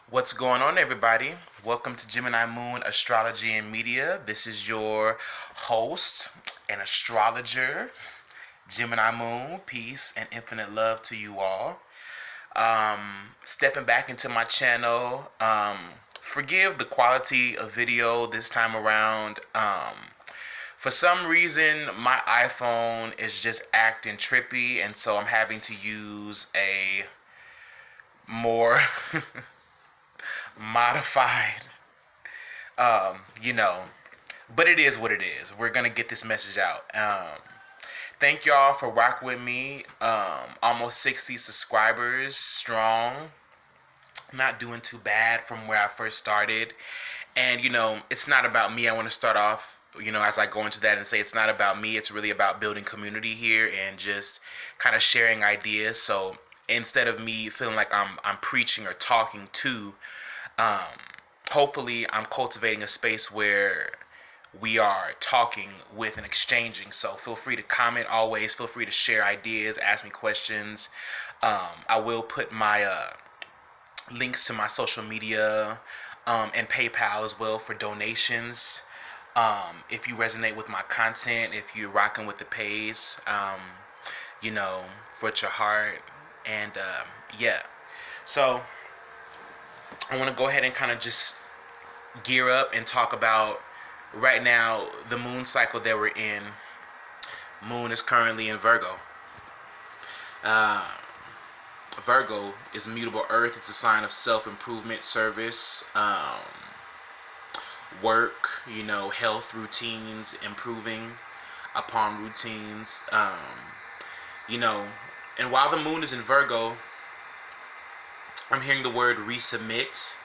What's going on, everybody? Welcome to Gemini Moon Astrology and Media. This is your host and astrologer, Gemini Moon. Peace and infinite love to you all. Stepping back into my channel. Forgive the quality of video this time around. For some reason, my iPhone is just acting trippy, and so I'm having to use a more modified, you know, but it is what it is. We're gonna get this message out. Thank y'all for rocking with me. Almost 60 subscribers strong. Not doing too bad from where I first started. And it's not about me. I want to start off, as I go into that and say it's not about me. It's really about building community here and just kind of sharing ideas. So instead of me feeling like I'm preaching or talking to, hopefully I'm cultivating a space where we are talking with and exchanging. So feel free to comment always. Feel free to share ideas, ask me questions. I will put my links to my social media and PayPal as well for donations. If you resonate with my content, if you're rocking with the page, for your heart. And yeah. So I want to go ahead and kind of just gear up and talk about right now the moon cycle that we're in. Moon is currently in Virgo. Virgo is mutable earth. It's a sign of self-improvement, service, work, health routines, improving upon routines. And while the moon is in Virgo, I'm hearing the word resubmit.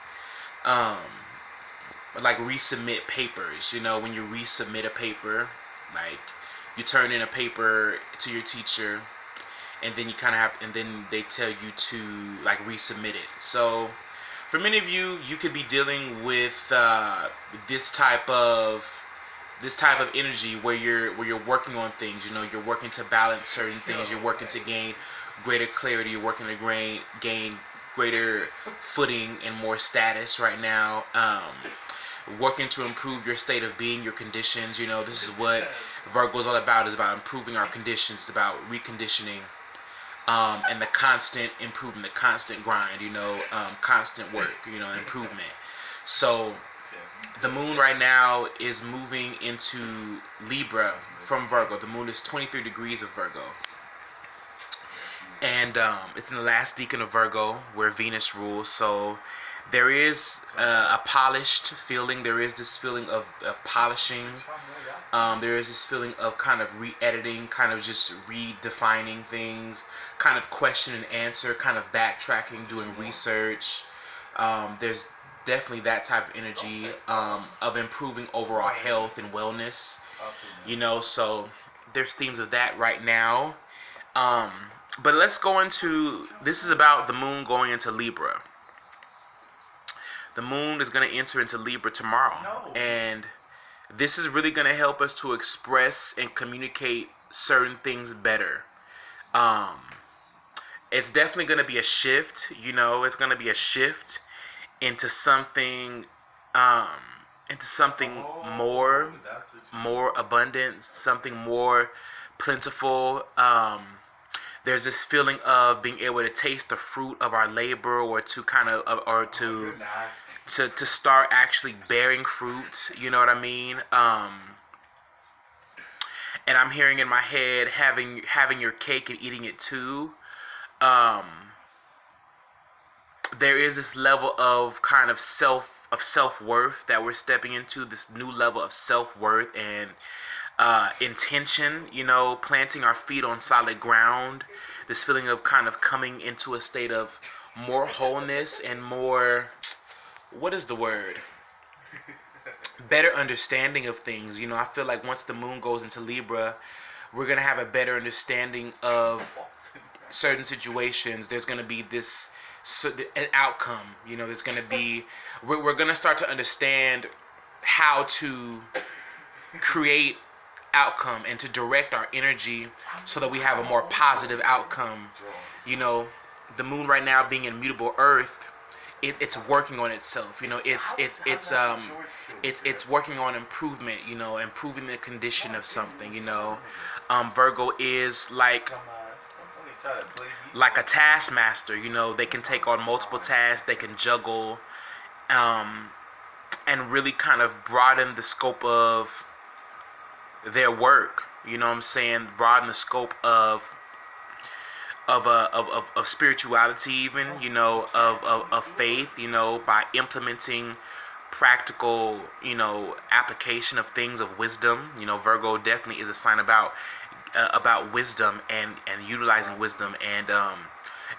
Like resubmit papers. When you resubmit a paper, like you turn in a paper to your teacher, and then you kind of have, and then they tell you to like resubmit it. So for many of you, you could be dealing with this type of energy where you're working on things. You're working to balance certain things. You're working to gain greater clarity. You're working to gain greater footing and more status right now. Working to improve your state of being, your conditions. This is what Virgo is all about. Is about improving our conditions. It's about reconditioning. And the constant improvement, the constant grind, constant work, improvement. So the moon right now is moving into Libra from Virgo. The moon is 23 degrees of Virgo. And it's in the last decan of Virgo where Venus rules. So there is a polished feeling. There is this feeling of polishing. There is this feeling of kind of re-editing, kind of just redefining things, kind of question and answer, kind of backtracking, doing research. There's definitely that type of energy of improving overall health and wellness. So there's themes of that right now. But let's go into, this is about the moon going into Libra. The moon is going to enter into Libra tomorrow. And this is really going to help us to express and communicate certain things better. It's definitely going to be a shift. It's going to be a shift into something more abundant, something more plentiful. There's this feeling of being able to taste the fruit of our labor, or to kind of, or to start actually bearing fruit. You know what I mean? And I'm hearing in my head having your cake and eating it too. There is this level of kind of self-worth that we're stepping into, this new level of self-worth and intention, planting our feet on solid ground. This feeling of kind of coming into a state of more wholeness and more, what is the word? Better understanding of things. I feel like once the moon goes into Libra, we're going to have a better understanding of certain situations. There's going to be an outcome. There's going to be, we're going to start to understand how to create outcome and to direct our energy so that we have a more positive outcome. The moon right now being in mutable earth it's working on itself. You know, it's working on improvement. You know, improving the condition of something. You know, Virgo is like a taskmaster. You know, they can take on multiple tasks. They can juggle, and really kind of broaden the scope of their work. You know what I'm saying? Broaden the scope of spirituality, even, you know, of faith, you know, by implementing practical, you know, application of things, of wisdom. You know, Virgo definitely is a sign about wisdom and utilizing wisdom and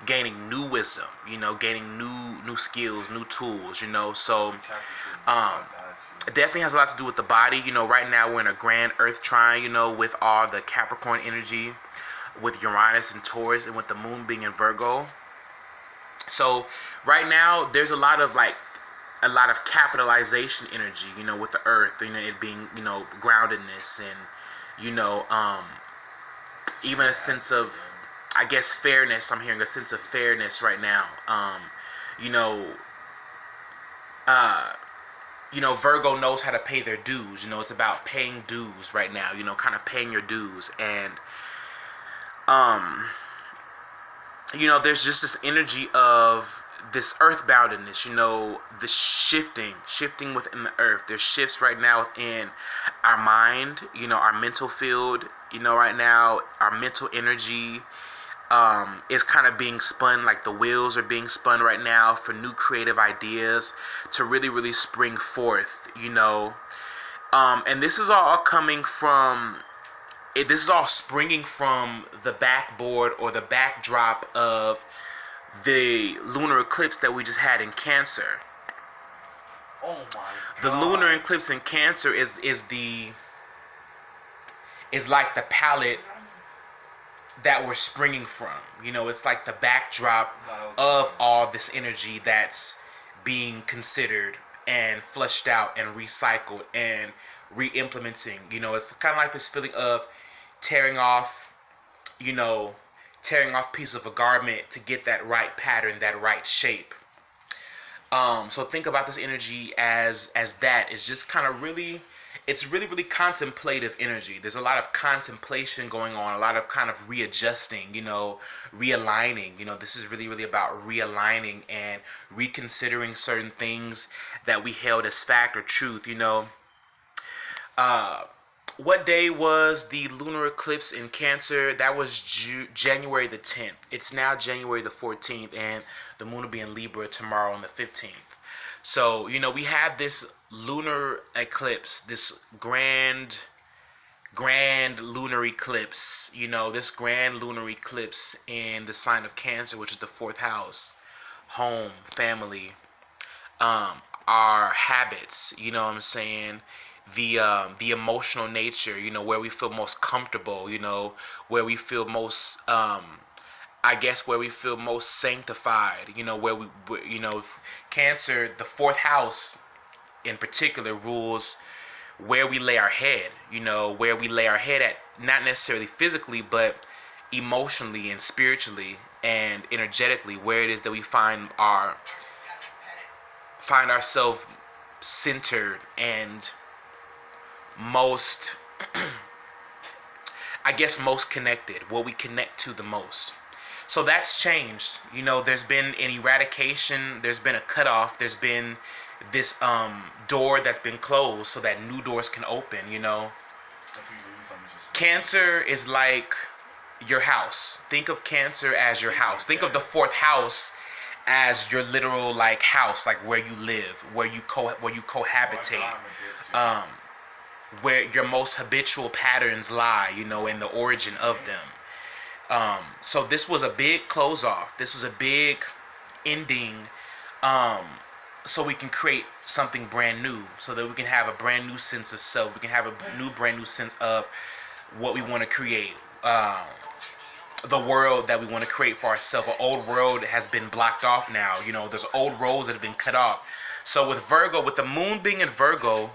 gaining new wisdom, you know, gaining new skills, new tools, you know. So it definitely has a lot to do with the body. You know, right now we're in a grand earth trine, you know, with all the Capricorn energy, with Uranus and Taurus, and with the moon being in Virgo. So right now there's a lot of capitalization energy, you know, with the earth, you know, it being, you know, groundedness, and, you know, even a sense of, I guess, fairness. I'm hearing a sense of fairness right now. You know, Virgo knows how to pay their dues. You know, it's about paying dues right now, you know, kind of paying your dues. And you know, there's just this energy of this earthboundedness, you know, the shifting within the earth. There's shifts right now within our mind, you know, our mental field, you know, right now, our mental energy is kind of being spun, like the wheels are being spun right now for new creative ideas to really spring forth, you know. And this is all coming from, this is all springing from the backboard or the backdrop of the lunar eclipse that we just had in Cancer. Oh my God. The lunar eclipse in Cancer is like the palette that we're springing from. You know, it's like the backdrop of all this energy that's being considered and fleshed out and recycled and re-implementing. You know, it's kind of like this feeling of tearing off piece of a garment to get that right pattern, that right shape. So think about this energy as that. It's just kind of really, it's really contemplative energy. There's a lot of contemplation going on, a lot of kind of readjusting, you know, realigning. You know, this is really about realigning and reconsidering certain things that we held as fact or truth, you know. What day was the lunar eclipse in Cancer? That was January the 10th. It's now January the 14th, and the moon will be in Libra tomorrow on the 15th. So, you know, we have this lunar eclipse, this grand lunar eclipse, you know, this grand lunar eclipse in the sign of Cancer, which is the 4th house, home, family, our habits, you know what I'm saying? The emotional nature, you know, where we feel most comfortable, you know, where we feel most, where we feel most sanctified, you know, you know, Cancer, the 4th house in particular rules where we lay our head, you know, where we lay our head at, not necessarily physically, but emotionally and spiritually and energetically, where it is that we find ourselves centered and most most connected, what we connect to the most. So that's changed. You know, there's been an eradication, there's been a cutoff, there's been this door that's been closed so that new doors can open, you know. Cancer is like your house. Think of Cancer as your house. Think of the 4th house as your literal like house, like where you live, where you cohabitate, where your most habitual patterns lie, you know, in the origin of them. So this was a big close off. This was a big ending, so we can create something brand new, so that we can have a brand new sense of self. We can have a brand new sense of what we want to create, the world that we want to create for ourselves. An old world has been blocked off now. You know, there's old roads that have been cut off. So with Virgo, with the moon being in Virgo,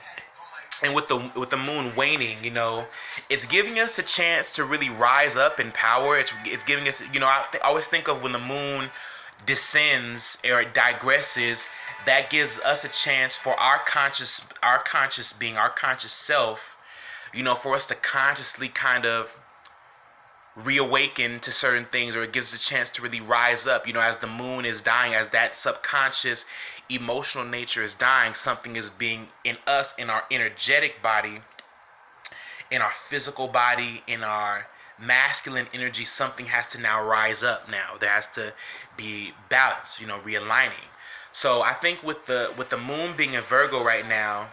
and with the moon waning, you know, it's giving us a chance to really rise up in power. It's giving us, you know, I always think of when the moon descends or digresses, that gives us a chance for our conscious being, our conscious self, for us to consciously kind of reawaken to certain things, or it gives us a chance to really rise up. As the moon is dying, as that subconscious emotional nature is dying, something is being in us, in our energetic body, in our physical body, in our masculine energy. Something has to now rise up. Now there has to be balance, realigning. So I think with the moon being in Virgo right now,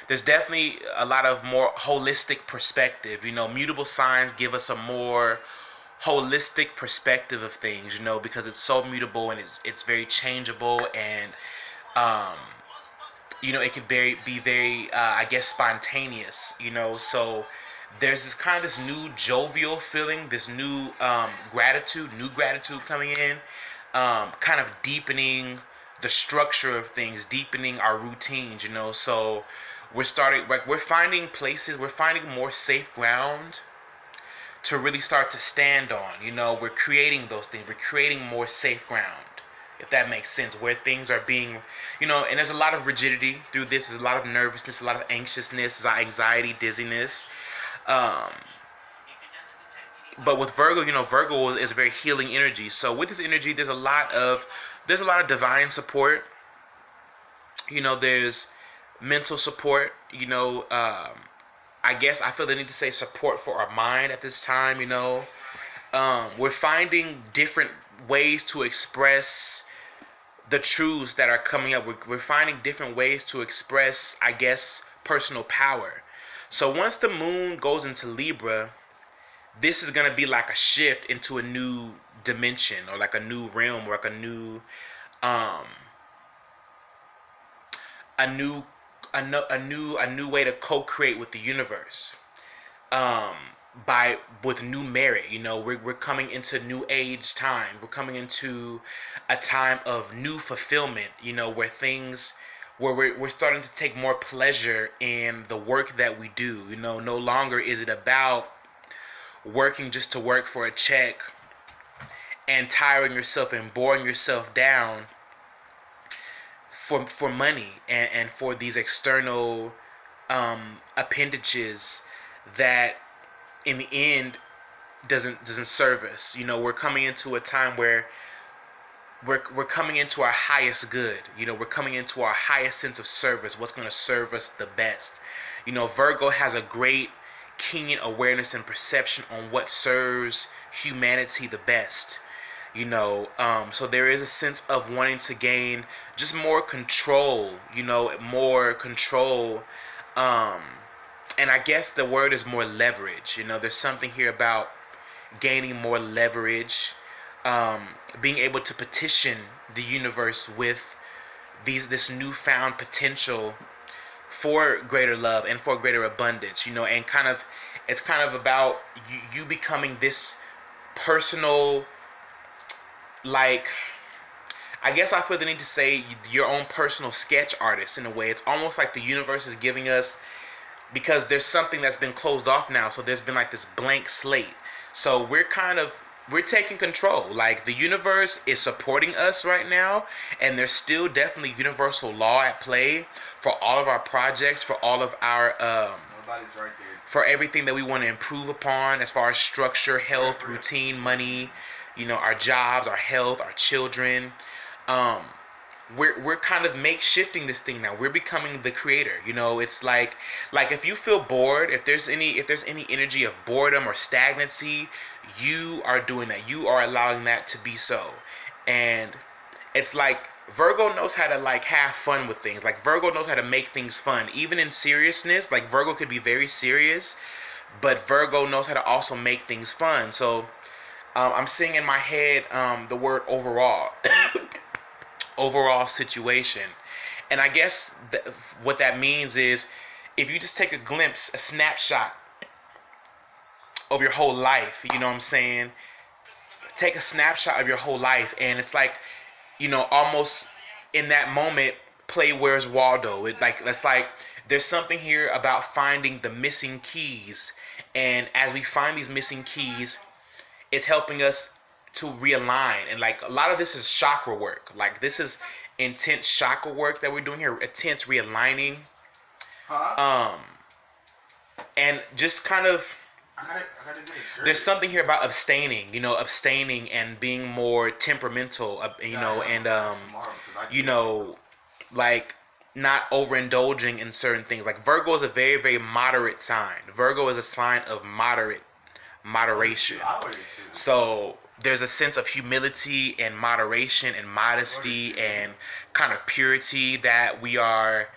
there's definitely a lot of more holistic perspective. Mutable signs give us a more holistic perspective of things, because it's so mutable and it's very changeable, and it could be very I guess spontaneous, so there's this new jovial feeling, this new gratitude coming in, kind of deepening the structure of things, deepening our routines, so we're finding places, we're finding more safe ground to really start to stand on. We're creating those things, we're creating more safe ground, if that makes sense, where things are being, and there's a lot of rigidity through this, there's a lot of nervousness, a lot of anxiousness, anxiety, dizziness, but with Virgo, Virgo is a very healing energy. So with this energy, there's a lot of divine support. There's mental support. I guess I feel the need to say support for our mind at this time. We're finding different ways to express the truths that are coming up. We're finding different ways to express, I guess, personal power. So once the moon goes into Libra, this is going to be like a shift into a new dimension, or like a new realm, or like a new way to co-create with the universe, with new merit. We're coming into new age time. We're coming into a time of new fulfillment, where we're starting to take more pleasure in the work that we do. No longer is it about working just to work for a check and tiring yourself and boring yourself down for money and for these external appendages that in the end doesn't serve us. We're coming into a time where we're coming into our highest good. We're coming into our highest sense of service, what's going to serve us the best. Virgo has a great keen awareness and perception on what serves humanity the best. So there is a sense of wanting to gain just more control, more control, and I guess the word is more leverage. There's something here about gaining more leverage, being able to petition the universe with this newfound potential for greater love and for greater abundance, and it's kind of about you becoming this personal, like, I guess I feel the need to say your own personal sketch artist in a way. It's almost like the universe is giving us, because there's something that's been closed off now, so there's been like this blank slate. So we're taking control. Like, the universe is supporting us right now, and there's still definitely universal law at play for all of our projects, for all of our nobody's right there, for everything that we want to improve upon as far as structure, health, routine, money, our jobs, our health, our children. We're kind of shifting this thing now. We're becoming the creator. It's like if you feel bored, if there's any energy of boredom or stagnancy, you are doing that. You are allowing that to be so. And it's like Virgo knows how to have fun with things. Like, Virgo knows how to make things fun, even in seriousness. Like, Virgo could be very serious, but Virgo knows how to also make things fun. So I'm seeing in my head the word overall. Overall situation. And I guess what that means is, if you just take a glimpse, a snapshot of your whole life, you know what I'm saying? Take a snapshot of your whole life, and it's like, almost in that moment, play Where's Waldo. It's like there's something here about finding the missing keys, and as we find these missing keys, it's helping us to realign, and like a lot of this is chakra work. Like this is intense chakra work that we're doing here, intense realigning. Huh? And just kind of I gotta get a shirt. there's something here about abstaining, abstaining and being more temperamental, like not overindulging in certain things. Like Virgo is a very, very moderate sign. Virgo is a sign of moderation. So there's a sense of humility and moderation and modesty and kind of purity that we are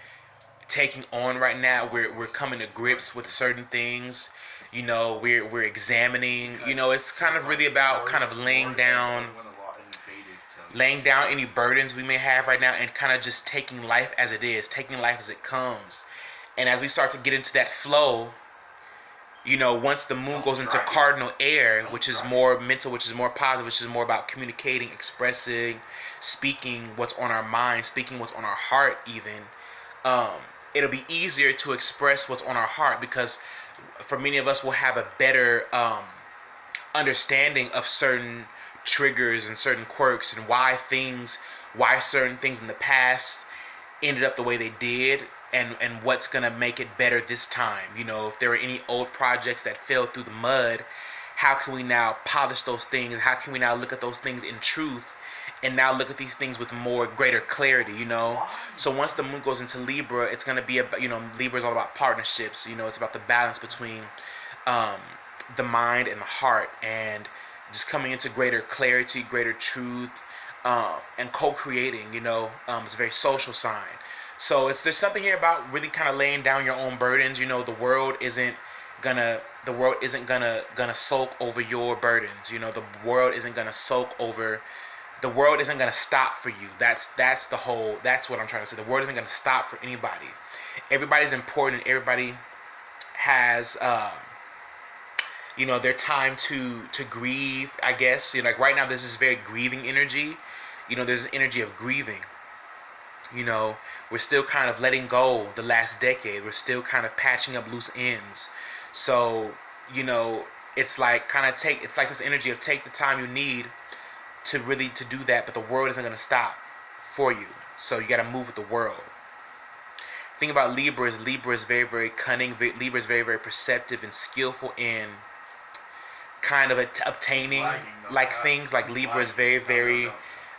taking on right now. We're coming to grips with certain things. We're examining. It's kind of really about kind of laying down any burdens we may have right now, and kind of just taking life as it is, taking life as it comes. And as we start to get into that flow, once the moon goes into cardinal air, which is more mental, which is more positive, which is more about communicating, expressing, speaking what's on our mind, speaking what's on our heart even, it'll be easier to express what's on our heart, because for many of us, we'll have a better understanding of certain triggers and certain quirks, and why certain things in the past ended up the way they did, and what's gonna make it better this time. If there were any old projects that fell through the mud, how can we now polish those things? How can we now look at those things in truth, and now look at these things with greater clarity? So once the moon goes into Libra, it's gonna be about, Libra is all about partnerships. It's about the balance between the mind and the heart, and just coming into greater clarity, greater truth, and co-creating. It's a very social sign. So there's something here about really kind of laying down your own burdens. The world isn't gonna sulk over your burdens. The world isn't gonna stop for you. That's what I'm trying to say. The world isn't gonna stop for anybody. Everybody's important. Everybody has their time to grieve, I guess. Like right now there's this very grieving energy. There's an energy of grieving. We're still kind of letting go the last decade. We're still kind of patching up loose ends. So, it's like it's like this energy of take the time you need to do that, but the world isn't going to stop for you. So you got to move with the world. The thing about Libra is very, very cunning. Libra is very, very perceptive and skillful in kind of obtaining things. Like Libra is very, very,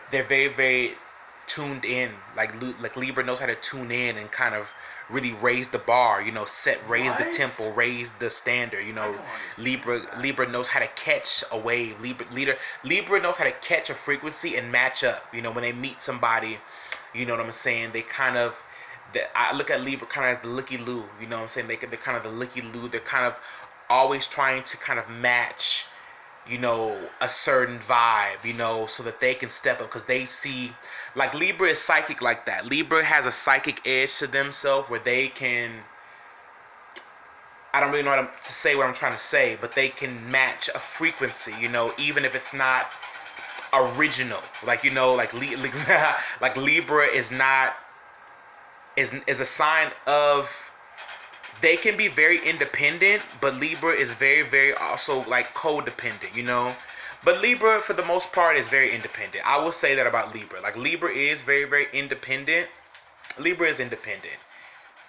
they're very, very tuned in. Like Libra knows how to tune in and kind of really raise the bar, raise the tempo, raise the standard. Libra knows how to catch a wave. Libra knows how to catch a frequency and match up. When they meet somebody, you know what I'm saying, they kind of, I look at Libra kind of as the looky-loo. You know what I'm saying, they're kind of the looky-loo. They're kind of always trying to kind of match a certain vibe, so that they can step up, because they see, like, Libra is psychic like that. Libra has a psychic edge to themselves where they can, I don't really know how to say what I'm trying to say, but they can match a frequency, even if it's not original. Like, like Libra is a sign of, they can be very independent, but Libra is very, very also like codependent, But Libra, for the most part, is very independent. I will say that about Libra. Like, Libra is very, very independent. Libra is independent.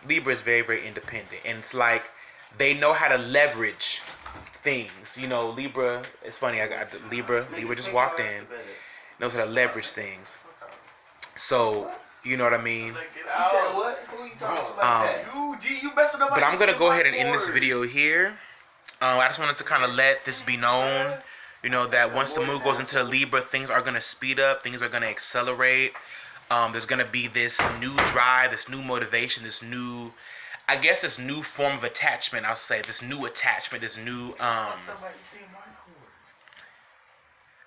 Libra is very, very independent. And it's like, they know how to leverage things. Libra, it's funny, Libra just walked in, knows how to leverage things. So, you know what I mean? You said what? Who you talking about that? You messing up. But I'm going to go ahead and end this video here. I just wanted to kind of let this be known, that once the moon goes into the Libra, things are going to speed up. Things are going to accelerate. There's going to be this new drive, this new motivation, this new form of attachment, I'll say. This new attachment, this new,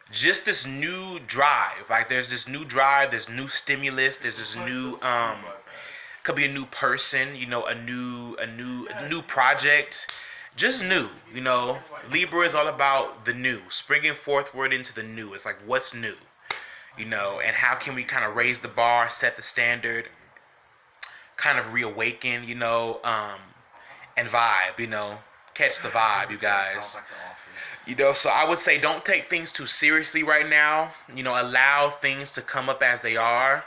just this new drive. Like, there's this new drive, there's new stimulus, there's this new, could be a new person, a new project, just new. Libra is all about the new, springing forthward into the new. It's like, what's new, and how can we kind of raise the bar, set the standard, kind of reawaken, and vibe, catch the vibe, you guys. You know, so I would say don't take things too seriously right now. You know, allow things to come up as they are.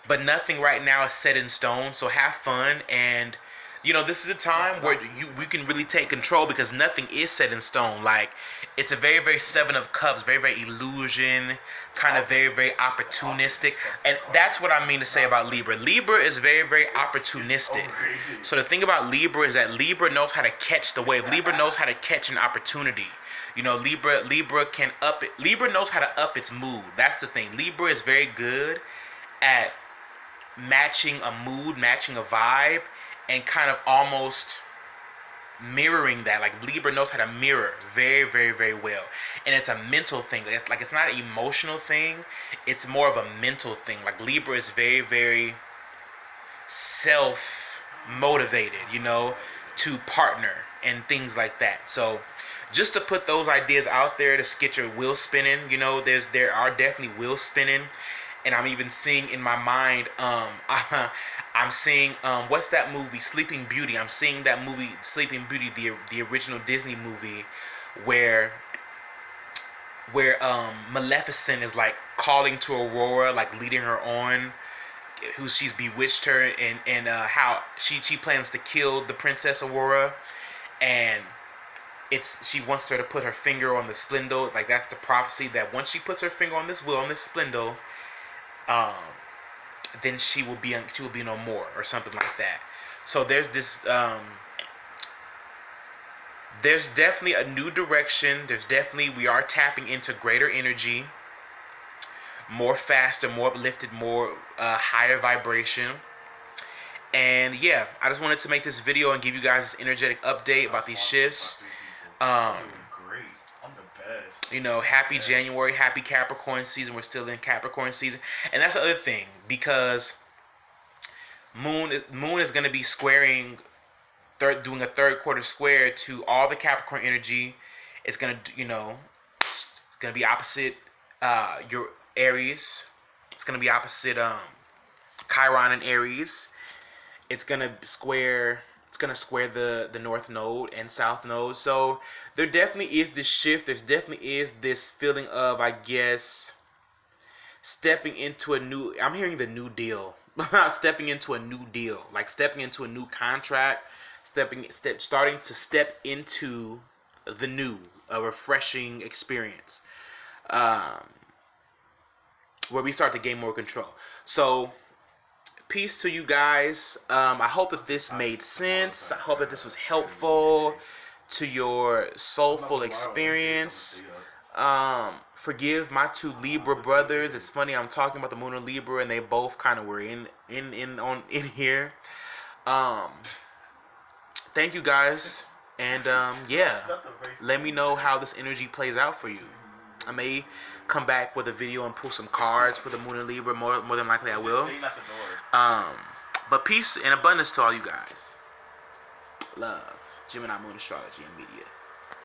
But nothing right now is set in stone. So have fun, and you know, this is a time where we can really take control because nothing is set in stone. Like, it's a very, very Seven of Cups, very, very illusion, kind of very, very opportunistic. And that's what I mean to say about Libra. Libra is very, very opportunistic. So the thing about Libra is that Libra knows how to catch the wave. Libra knows how to catch an opportunity. You know, Libra can up it. Libra knows how to up its mood. That's the thing. Libra is very good at matching a mood, matching a vibe, and kind of almost mirroring that. Like, Libra knows how to mirror very, very, very well. And it's a mental thing. Like, it's not an emotional thing. It's more of a mental thing. Like, Libra is very, very self-motivated, you know, to partner and things like that. So just to put those ideas out there to get your wheel spinning, you know, there are definitely wheels spinning. And I'm even seeing in my mind, I'm seeing, what's that movie, Sleeping Beauty. I'm seeing that movie, Sleeping Beauty, the original Disney movie, where Maleficent is like calling to Aurora, like leading her on, who she's bewitched her, and how she plans to kill the Princess Aurora, and she wants her to put her finger on the spindle. Like, that's the prophecy, that once she puts her finger on this wheel, on this spindle, then she will be no more, or something like that. So there's this there's definitely a new direction. We are tapping into greater energy, more faster, more uplifted, more higher vibration. And yeah, I just wanted to make this video and give you guys this energetic update about these shifts. You know, happy January, happy Capricorn season. We're still in Capricorn season, and that's the other thing, because Moon is going to be squaring, doing a third quarter square to all the Capricorn energy. It's going to, you know, it's going to be opposite your Aries. It's going to be opposite Chiron and Aries. It's going to square the North Node and South Node. So there definitely is this shift. There definitely is this feeling of, I guess, stepping into a new, I'm hearing the New Deal. Stepping into a new deal. Like stepping into a new contract. Starting to step into the new, a refreshing experience. Where we start to gain more control. So peace to you guys. I hope that this made sense. I hope that this was helpful to your soulful experience. Forgive my two Libra brothers. It's funny, I'm talking about the Moon and Libra, and they both kind of were in here. Thank you guys, and yeah, let me know how this energy plays out for you. I may come back with a video and pull some cards for the Moon and Libra. More than likely I will. But peace and abundance to all you guys. Love. Gemini Moon Astrology and Media.